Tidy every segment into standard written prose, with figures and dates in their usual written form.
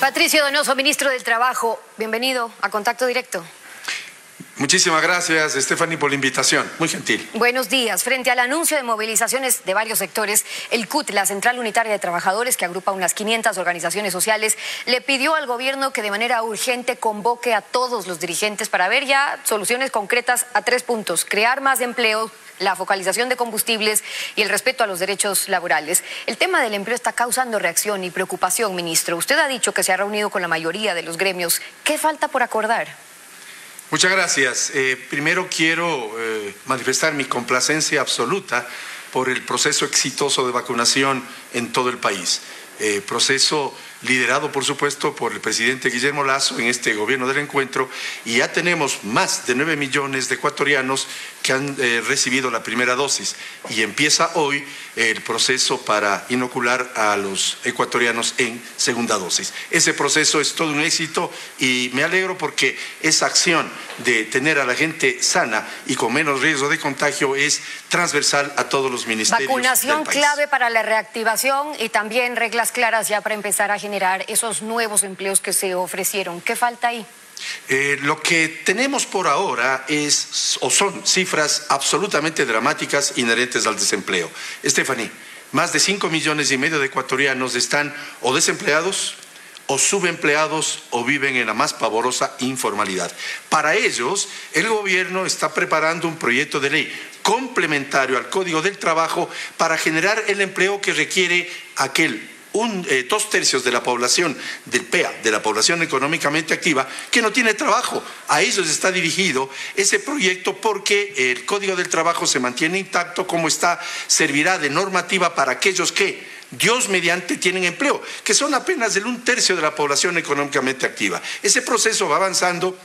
Patricio Donoso, ministro del Trabajo, bienvenido a Contacto Directo. Muchísimas gracias, Stephanie, por la invitación. Muy gentil. Buenos días. Frente al anuncio de movilizaciones de varios sectores, el CUT, la Central Unitaria de Trabajadores, que agrupa unas 500 organizaciones sociales, le pidió al gobierno que de manera urgente convoque a todos los dirigentes para ver ya soluciones concretas a 3 puntos: crear más empleo, la focalización de combustibles y el respeto a los derechos laborales. El tema del empleo está causando reacción y preocupación, ministro. Usted ha dicho que se ha reunido con la mayoría de los gremios. ¿Qué falta por acordar? Muchas gracias. Primero quiero manifestar mi complacencia absoluta por el proceso exitoso de vacunación en todo el país. Proceso liderado, por supuesto, por el presidente Guillermo Lasso en este gobierno del encuentro, y ya tenemos más de 9 millones de ecuatorianos que han recibido la primera dosis, y empieza hoy el proceso para inocular a los ecuatorianos en segunda dosis. Ese proceso es todo un éxito y me alegro porque esa acción de tener a la gente sana y con menos riesgo de contagio es transversal a todos los ministerios Vacunación del país. clave para la reactivación y también reglas claras ya para empezar a generar esos nuevos empleos que se ofrecieron. ¿Qué falta ahí? Lo que tenemos por ahora son cifras absolutamente dramáticas inherentes al desempleo. Stephanie, más de 5,5 millones de ecuatorianos están o desempleados o subempleados o viven en la más pavorosa informalidad. Para ellos, el gobierno está preparando un proyecto de ley complementario al Código del Trabajo para generar el empleo que requiere 2/3 de la población del PEA, de la población económicamente activa, que no tiene trabajo. A ellos está dirigido ese proyecto porque el Código del Trabajo se mantiene intacto como está, servirá de normativa para aquellos que, Dios mediante, tienen empleo, que son apenas el 1/3 de la población económicamente activa. Ese proceso va avanzando,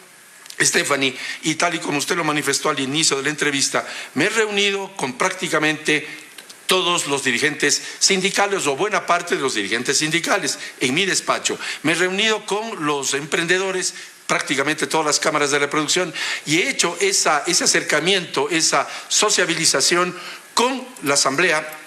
Stephanie, y tal y como usted lo manifestó al inicio de la entrevista, me he reunido con prácticamente todos los dirigentes sindicales o buena parte de los dirigentes sindicales en mi despacho. Me he reunido con los emprendedores, prácticamente todas las cámaras de reproducción, y he hecho ese acercamiento, esa sociabilización con la Asamblea,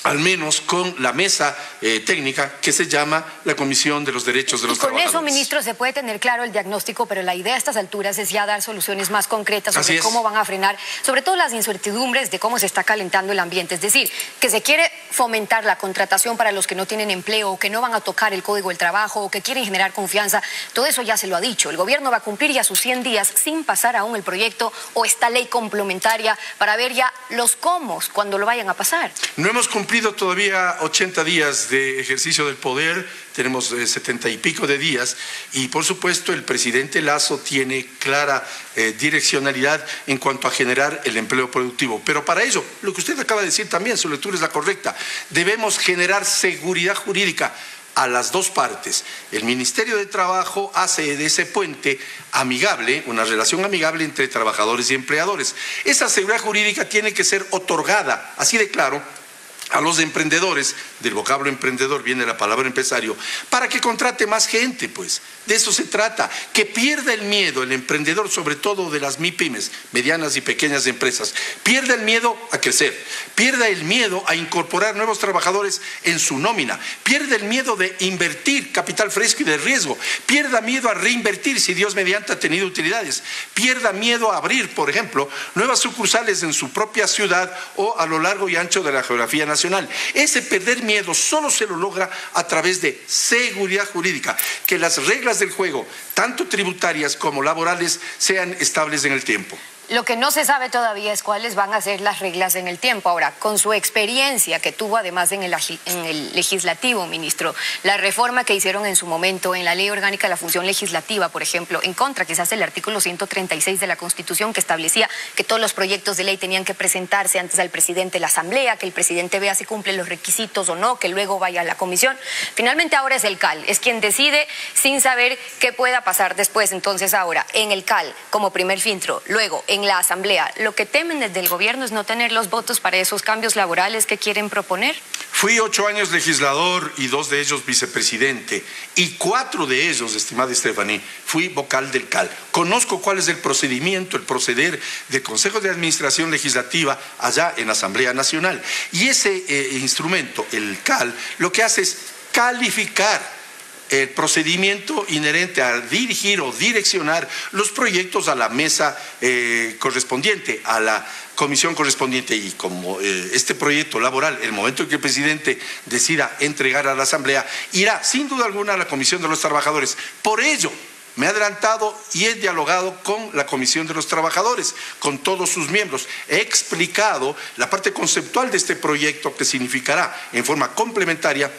al menos con la mesa técnica que se llama la Comisión de los Derechos de los Trabajadores. Con eso, ministro, se puede tener claro el diagnóstico, pero la idea a estas alturas es ya dar soluciones más concretas sobre cómo van a frenar, sobre todo las incertidumbres de cómo se está calentando el ambiente. Es decir, que se quiere fomentar la contratación para los que no tienen empleo, o que no van a tocar el Código del Trabajo, o que quieren generar confianza. Todo eso ya se lo ha dicho. El gobierno va a cumplir ya sus 100 días sin pasar aún el proyecto o esta ley complementaria para ver ya los cómo cuando lo vayan a pasar. No hemos cumplido todavía 80 días de ejercicio del poder, tenemos 70 y pico de días, y por supuesto el presidente Lasso tiene clara direccionalidad en cuanto a generar el empleo productivo. Pero para ello, lo que usted acaba de decir también, su lectura es la correcta, debemos generar seguridad jurídica a las dos partes. El Ministerio de Trabajo hace de ese puente amigable, una relación amigable entre trabajadores y empleadores. Esa seguridad jurídica tiene que ser otorgada, así de claro, a los emprendedores, del vocablo emprendedor viene la palabra empresario, para que contrate más gente, pues. De eso se trata, que pierda el miedo el emprendedor, sobre todo de las MIPYMES, medianas y pequeñas empresas, pierda el miedo a crecer, pierda el miedo a incorporar nuevos trabajadores en su nómina, pierda el miedo de invertir capital fresco y de riesgo, pierda miedo a reinvertir si Dios mediante ha tenido utilidades, pierda miedo a abrir, por ejemplo, nuevas sucursales en su propia ciudad o a lo largo y ancho de la geografía nacional. Ese perder miedo solo se lo logra a través de seguridad jurídica, que las reglas del juego, tanto tributarias como laborales, sean estables en el tiempo. Lo que no se sabe todavía es cuáles van a ser las reglas en el tiempo. Ahora, con su experiencia que tuvo además en el legislativo, ministro, la reforma que hicieron en su momento en la Ley Orgánica de la Función Legislativa, por ejemplo, en contra quizás del artículo 136 de la Constitución, que establecía que todos los proyectos de ley tenían que presentarse antes al presidente de la Asamblea, que el presidente vea si cumplen los requisitos o no, que luego vaya a la comisión. Finalmente ahora es el CAL, es quien decide sin saber qué pueda pasar después. Entonces ahora, en el CAL como primer filtro, luego en la Asamblea, lo que temen desde el gobierno es no tener los votos para esos cambios laborales que quieren proponer. Fui 8 años legislador y 2 de ellos vicepresidente, y 4 de ellos, estimada Stephanie, fui vocal del CAL. Conozco cuál es el procedimiento, el proceder del Consejo de Administración Legislativa allá en la Asamblea Nacional. Y ese instrumento, el CAL, lo que hace es calificar el procedimiento inherente a dirigir o direccionar los proyectos a la mesa correspondiente, a la comisión correspondiente, y como este proyecto laboral, el momento en que el presidente decida entregar a la Asamblea, irá sin duda alguna a la Comisión de los Trabajadores. Por ello, me he adelantado y he dialogado con la Comisión de los Trabajadores, con todos sus miembros. He explicado la parte conceptual de este proyecto, que significará en forma complementaria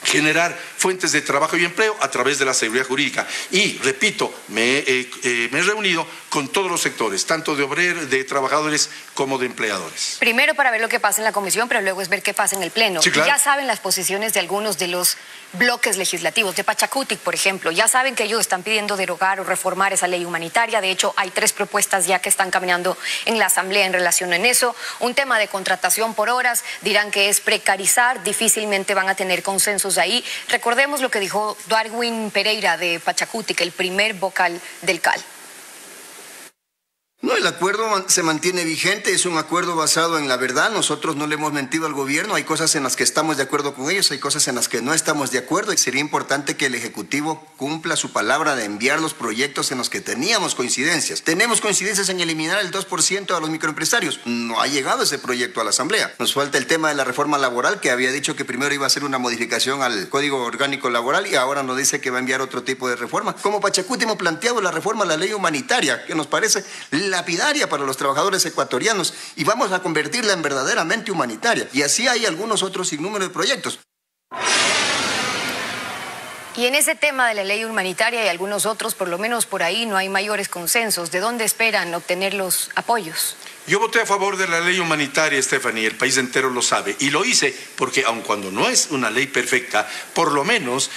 generar fuentes de trabajo y empleo a través de la seguridad jurídica. Y, repito, me he reunido con todos los sectores, tanto de obreros, de trabajadores como de empleadores. Primero para ver lo que pasa en la comisión, pero luego es ver qué pasa en el pleno. Sí, claro. Ya saben las posiciones de algunos de los bloques legislativos, de Pachacutic, por ejemplo. Ya saben que ellos están pidiendo derogar o reformar esa ley humanitaria. De hecho, hay 3 propuestas ya que están caminando en la Asamblea en relación en eso. Un tema de contratación por horas, dirán que es precarizar, difícilmente van a tener consensos ahí. Recordemos lo que dijo Darwin Pereira de Pachacutic, el primer vocal del CAL. No, el acuerdo se mantiene vigente, es un acuerdo basado en la verdad. Nosotros no le hemos mentido al gobierno, hay cosas en las que estamos de acuerdo con ellos, hay cosas en las que no estamos de acuerdo, y sería importante que el Ejecutivo cumpla su palabra de enviar los proyectos en los que teníamos coincidencias. Tenemos coincidencias en eliminar el 2% a los microempresarios. No ha llegado ese proyecto a la Asamblea. Nos falta el tema de la reforma laboral, que había dicho que primero iba a hacer una modificación al Código Orgánico Laboral y ahora nos dice que va a enviar otro tipo de reforma. Como Pachacutic hemos planteado la reforma a la ley humanitaria, que nos parece lapidaria para los trabajadores ecuatorianos, y vamos a convertirla en verdaderamente humanitaria. Y así hay algunos otros sinnúmero de proyectos. Y en ese tema de la ley humanitaria y algunos otros, por lo menos por ahí no hay mayores consensos. ¿De dónde esperan obtener los apoyos? Yo voté a favor de la ley humanitaria, Stephanie, el país entero lo sabe, y lo hice porque, aun cuando no es una ley perfecta, por lo menos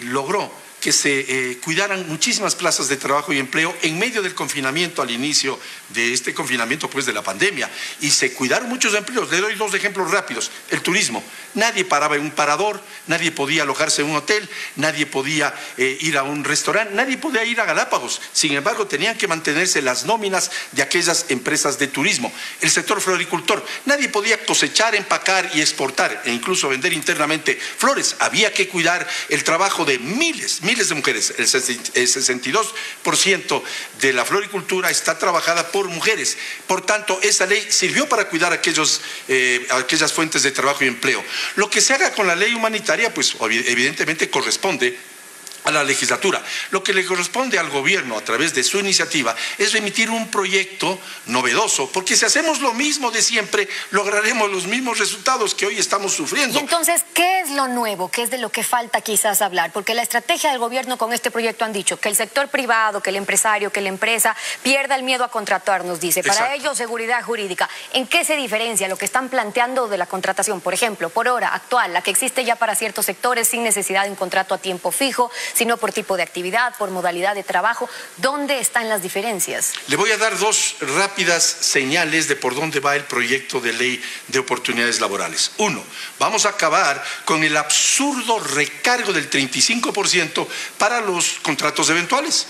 logró que se cuidaran muchísimas plazas de trabajo y empleo en medio del confinamiento, al inicio de este confinamiento, pues, de la pandemia, y se cuidaron muchos empleos. Le doy 2 ejemplos rápidos. El turismo. Nadie paraba en un parador, nadie podía alojarse en un hotel, nadie podía ir a un restaurante, nadie podía ir a Galápagos. Sin embargo, tenían que mantenerse las nóminas de aquellas empresas de turismo. El sector floricultor. Nadie podía cosechar, empacar y exportar, e incluso vender internamente flores. Había que cuidar el trabajo de miles de mujeres. El 62% de la floricultura está trabajada por mujeres. Por tanto, esa ley sirvió para cuidar aquellas fuentes de trabajo y empleo. Lo que se haga con la ley humanitaria, pues evidentemente corresponde a la legislatura. Lo que le corresponde al gobierno a través de su iniciativa es remitir un proyecto novedoso, porque si hacemos lo mismo de siempre, lograremos los mismos resultados que hoy estamos sufriendo. Y entonces, ¿qué es lo nuevo? ¿Qué es de lo que falta quizás hablar? Porque la estrategia del gobierno con este proyecto han dicho que el sector privado, que el empresario, que la empresa pierda el miedo a contratar, nos dice. Para Exacto. ello, seguridad jurídica. ¿En qué se diferencia lo que están planteando de la contratación? Por ejemplo, por hora actual, la que existe ya para ciertos sectores sin necesidad de un contrato a tiempo fijo, sino por tipo de actividad, por modalidad de trabajo. ¿Dónde están las diferencias? Le voy a dar 2 rápidas señales de por dónde va el proyecto de ley de oportunidades laborales. 1, vamos a acabar con el absurdo recargo del 35% para los contratos eventuales.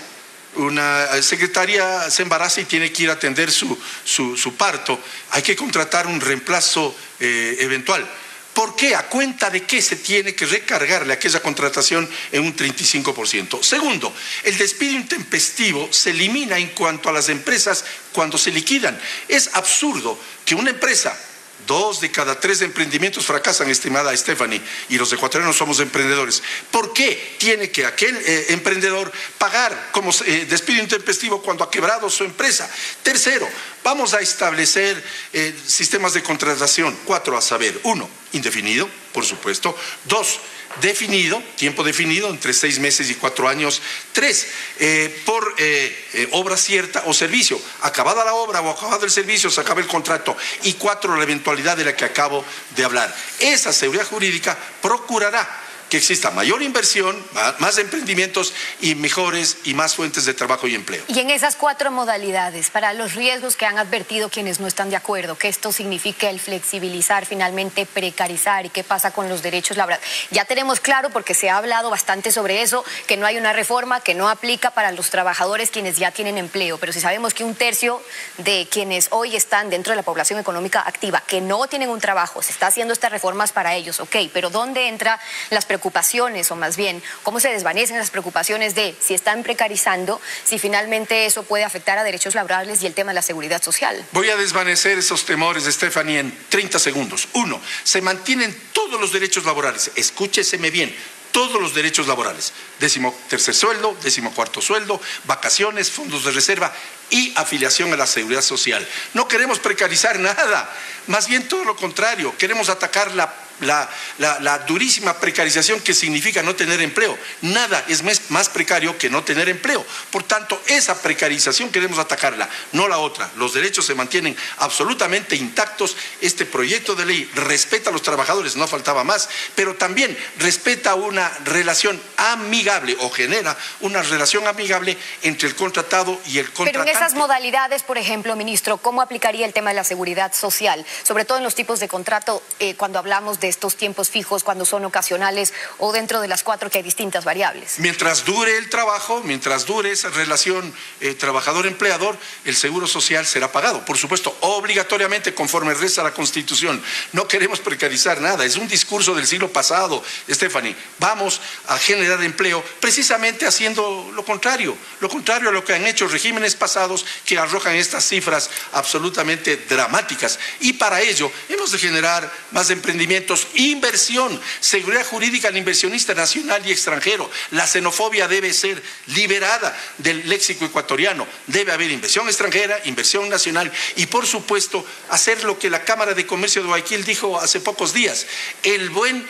Una secretaria se embaraza y tiene que ir a atender su parto. Hay que contratar un reemplazo eventual. ¿Por qué? ¿A cuenta de qué se tiene que recargarle aquella contratación en un 35%? Segundo, el despido intempestivo se elimina en cuanto a las empresas cuando se liquidan. Es absurdo que una empresa, 2 de cada 3 emprendimientos fracasan, estimada Stephanie, y los ecuatorianos somos emprendedores. ¿Por qué tiene que aquel emprendedor pagar como despido intempestivo cuando ha quebrado su empresa? Tercero, vamos a establecer sistemas de contratación. 4 a saber. 1, indefinido, por supuesto. 2, definido, tiempo definido, entre 6 meses y 4 años. 3, por obra cierta o servicio. Acabada la obra o acabado el servicio, se acaba el contrato. Y 4, la eventualidad de la que acabo de hablar. Esa seguridad jurídica procurará que exista mayor inversión, más emprendimientos y mejores y más fuentes de trabajo y empleo. Y en esas 4 modalidades, para los riesgos que han advertido quienes no están de acuerdo, que esto significa el flexibilizar, finalmente precarizar, y qué pasa con los derechos laborales. Ya tenemos claro, porque se ha hablado bastante sobre eso, que no hay una reforma que no aplica para los trabajadores quienes ya tienen empleo, pero si sabemos que 1/3 de quienes hoy están dentro de la población económica activa, que no tienen un trabajo, se está haciendo estas reformas para ellos, ok, pero ¿dónde entran las preocupaciones preocupaciones, o más bien, cómo se desvanecen las preocupaciones de si están precarizando, si finalmente eso puede afectar a derechos laborales y el tema de la seguridad social? Voy a desvanecer esos temores, Stephanie, en 30 segundos. 1. Se mantienen todos los derechos laborales. Escúcheseme bien. Todos los derechos laborales, 13º sueldo, 14º sueldo, vacaciones, fondos de reserva y afiliación a la seguridad social. No queremos precarizar nada, más bien todo lo contrario, queremos atacar la durísima precarización que significa no tener empleo. Nada es más precario que no tener empleo. Por tanto, esa precarización queremos atacarla, no la otra. Los derechos se mantienen absolutamente intactos. Este proyecto de ley respeta a los trabajadores, no faltaba más, pero también respeta una relación amigable o genera una relación amigable entre el contratado y el contratante. Pero en esas modalidades, por ejemplo, ministro, ¿cómo aplicaría el tema de la seguridad social? Sobre todo en los tipos de contrato, cuando hablamos de estos tiempos fijos, cuando son ocasionales o dentro de las 4 que hay distintas variables. Mientras dure el trabajo, mientras dure esa relación trabajador-empleador, el seguro social será pagado, por supuesto, obligatoriamente conforme reza la Constitución. No queremos precarizar nada, es un discurso del siglo pasado, Stephanie. Vamos a generar empleo precisamente haciendo lo contrario a lo que han hecho regímenes pasados que arrojan estas cifras absolutamente dramáticas. Y para ello hemos de generar más emprendimientos, inversión, seguridad jurídica al inversionista nacional y extranjero. La xenofobia debe ser liberada del léxico ecuatoriano. Debe haber inversión extranjera, inversión nacional y, por supuesto, hacer lo que la Cámara de Comercio de Guayaquil dijo hace pocos días. El buen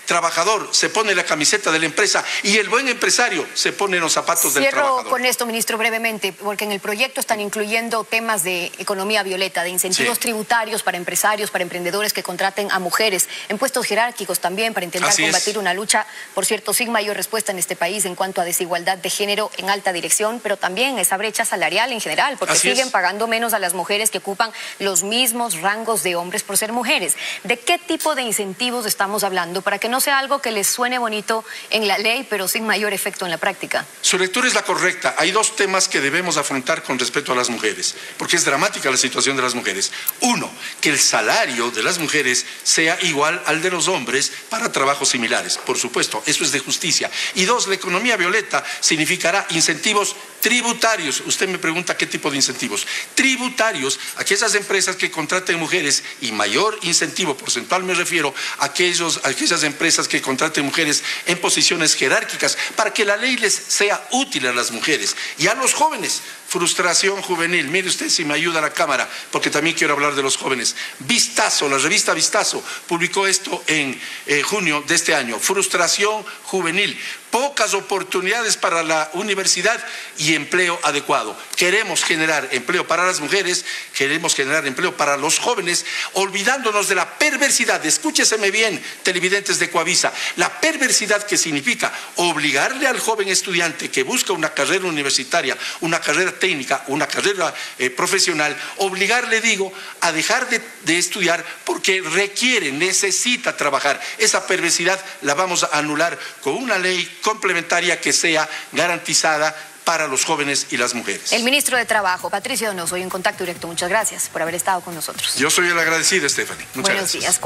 trabajador se pone la camiseta de la empresa y el buen empresario se pone los zapatos del trabajador. Cierro con esto, ministro, brevemente, porque en el proyecto están incluyendo temas de economía violeta, de incentivos tributarios para empresarios, para emprendedores que contraten a mujeres, en puestos jerárquicos también, para intentar combatir una lucha, por cierto, sin mayor respuesta en este país en cuanto a desigualdad de género en alta dirección, pero también esa brecha salarial en general, porque siguen pagando menos a las mujeres que ocupan los mismos rangos de hombres por ser mujeres. ¿De qué tipo de incentivos estamos hablando para que no sea algo que les suene bonito en la ley, pero sin mayor efecto en la práctica? Su lectura es la correcta. Hay 2 temas que debemos afrontar con respecto a las mujeres, porque es dramática la situación de las mujeres. 1, que el salario de las mujeres sea igual al de los hombres para trabajos similares. Por supuesto, eso es de justicia. Y 2, la economía violeta significará incentivos tributarios. Usted me pregunta qué tipo de incentivos. Tributarios, aquellas empresas que contraten mujeres, y mayor incentivo porcentual me refiero a aquellas empresas que contraten mujeres en posiciones jerárquicas, para que la ley les sea útil a las mujeres y a los jóvenes. Frustración juvenil. Mire usted si me ayuda la cámara, porque también quiero hablar de los jóvenes. Vistazo, la revista Vistazo publicó esto en junio de este año. Frustración juvenil. Pocas oportunidades para la universidad y empleo adecuado. Queremos generar empleo para las mujeres, queremos generar empleo para los jóvenes, olvidándonos de la perversidad. Escúcheseme bien, televidentes de Coavisa. La perversidad que significa obligarle al joven estudiante que busca una carrera universitaria, una carrera técnica, una carrera profesional, obligarle, digo, a dejar de estudiar porque necesita trabajar. Esa perversidad la vamos a anular con una ley complementaria que sea garantizada para los jóvenes y las mujeres. El ministro de Trabajo, Patricio Donoso, hoy en Contacto Directo. Muchas gracias por haber estado con nosotros. Yo soy el agradecido, Stephanie. Muchas gracias. Buenos días.